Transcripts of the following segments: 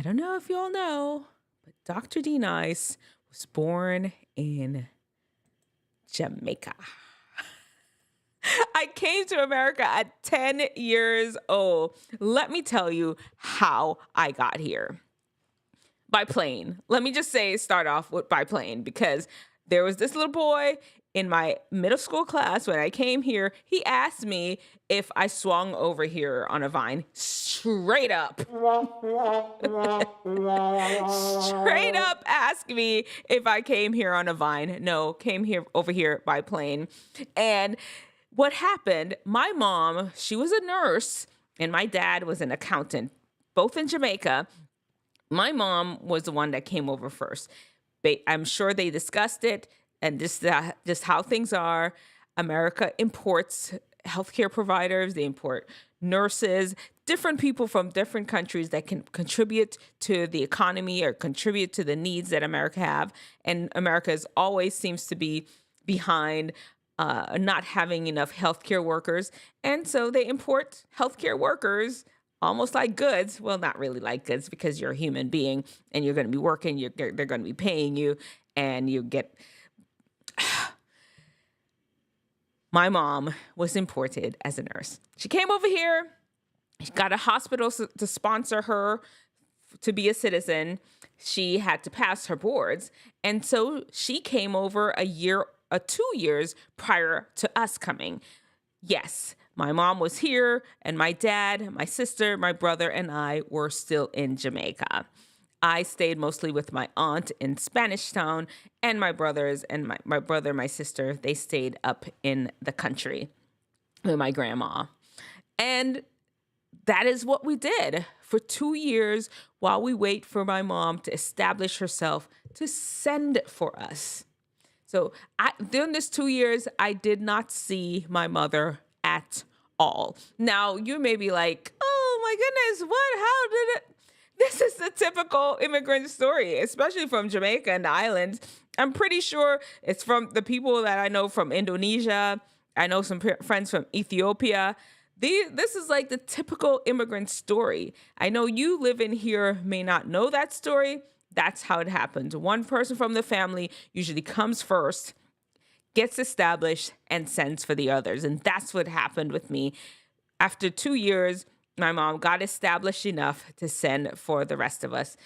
don't know if you all know, but Dr. D Nice was born in Jamaica. I came to America at 10 years old. Let me tell you how I got here. By plane. Let me just start off with by plane, because there was this little boy in my middle school class when I came here. He asked me if I swung over here on a vine. Straight up. Straight up asked me if I came here on a vine. No, came here over here by plane. And what happened, my mom, she was a nurse, and my dad was an accountant, both in Jamaica. My mom was the one that came over first. I'm sure they discussed it, and just how things are. America imports healthcare providers, they import nurses, different people from different countries that can contribute to the economy or contribute to the needs that America have. And America always seems to be behind not having enough healthcare workers. And so they import healthcare workers almost like goods. Well, not really like goods, because you're a human being and you're going to be working, they're going to be paying you, and you get... My mom was imported as a nurse. She came over here. She got a hospital to sponsor her to be a citizen. She had to pass her boards. And so she came over 2 years prior to us coming. Yes, my mom was here, and my dad, my sister, my brother, and I were still in Jamaica. I stayed mostly with my aunt in Spanish Town, and my brothers and my brother, my sister, they stayed up in the country with my grandma. And that is what we did for 2 years while we wait for my mom to establish herself to send for us. So during this 2 years, I did not see my mother at all. Now, you may be like, oh my goodness, what? How did it? This is the typical immigrant story, especially from Jamaica and the islands. I'm pretty sure it's from the people that I know from Indonesia. I know some friends from Ethiopia. This is like the typical immigrant story. I know you living here may not know that story. That's how it happens. One person from the family usually comes first, gets established, and sends for the others. And that's what happened with me. After 2 years, my mom got established enough to send for the rest of us.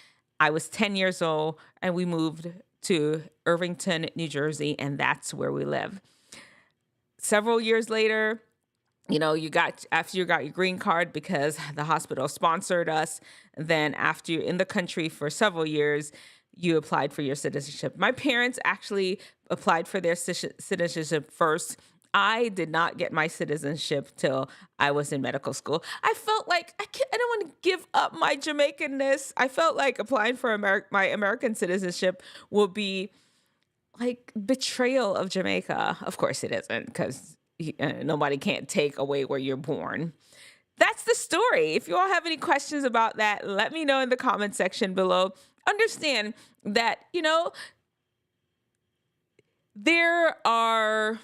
I was 10 years old, and we moved to Irvington, New Jersey, and that's where we live. Several years later, after you got your green card, because the hospital sponsored us, then after you're in the country for several years, you applied for your citizenship. My parents actually applied for their citizenship first. I did not get my citizenship till I was in medical school. I felt like I don't want to give up my Jamaicanness. I felt like applying for my American citizenship would be like betrayal of Jamaica. Of course it isn't, because nobody can't take away where you're born. That's the story. If you all have any questions about that, let me know in the comment section below. Understand that, there are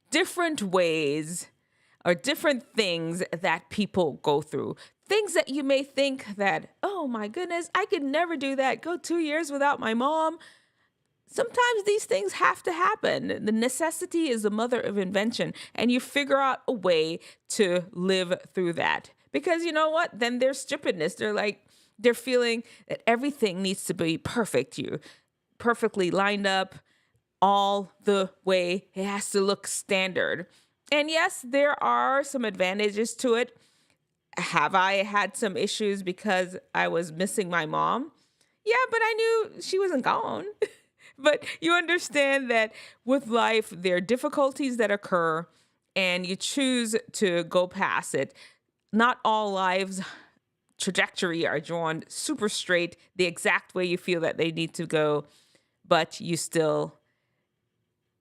different ways or different things that people go through. Things that you may think that, oh my goodness, I could never do that. Go 2 years without my mom. Sometimes these things have to happen. The necessity is the mother of invention, and you figure out a way to live through that. Because you know what? Then there's stupidness. They're feeling that everything needs to be perfect. You perfectly lined up all the way. It has to look standard. And yes, there are some advantages to it. Have I had some issues because I was missing my mom? Yeah, but I knew she wasn't gone. But you understand that with life, there are difficulties that occur, and you choose to go past it. Not all lives' trajectory are drawn super straight, the exact way you feel that they need to go, but you still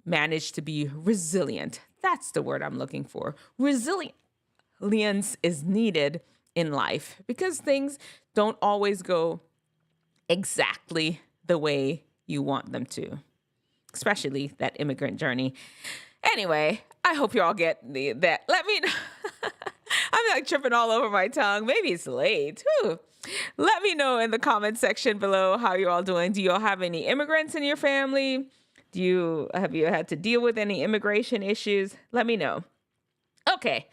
manage to be resilient. That's the word I'm looking for. Resilience is needed in life because things don't always go exactly the way you want them to, especially that immigrant journey. Anyway, I hope you all get that. Let me know. I'm I'm like tripping all over my tongue. Maybe it's late. Whew. Let me know in the comment section below how you're all doing. Do you all have any immigrants in your family? Have you had to deal with any immigration issues? Let me know. Okay,